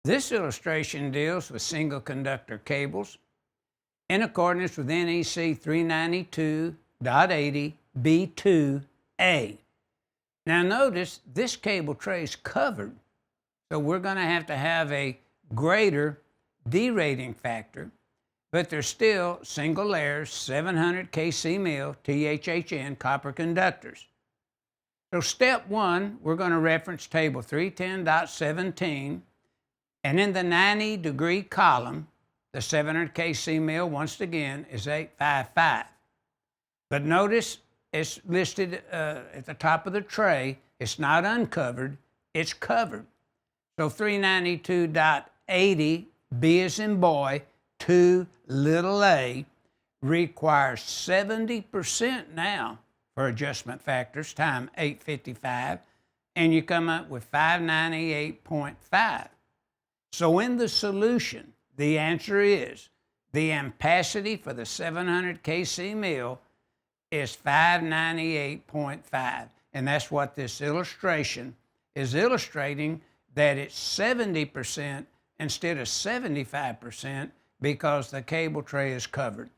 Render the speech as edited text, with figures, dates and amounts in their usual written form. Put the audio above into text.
This illustration deals with single conductor cables in accordance with NEC 392.80B2A. Now notice this cable tray is covered, so we're going to have a greater derating factor, but they're still single layer 700 kc mil THHN copper conductors. So step one, we're going to reference table 310.17, and in the 90-degree column, the 700 kc mil, once again, is 855. But notice it's listed at the top of the tray. It's not uncovered, it's covered. So 392.80, B as in boy, 2 little a, requires 70% now for adjustment factors, time 855, and you come up with 598.5. So in the solution, the answer is the ampacity for the 700 kc mil is 598.5. And that's what this illustration is illustrating, that it's 70% instead of 75% because the cable tray is covered.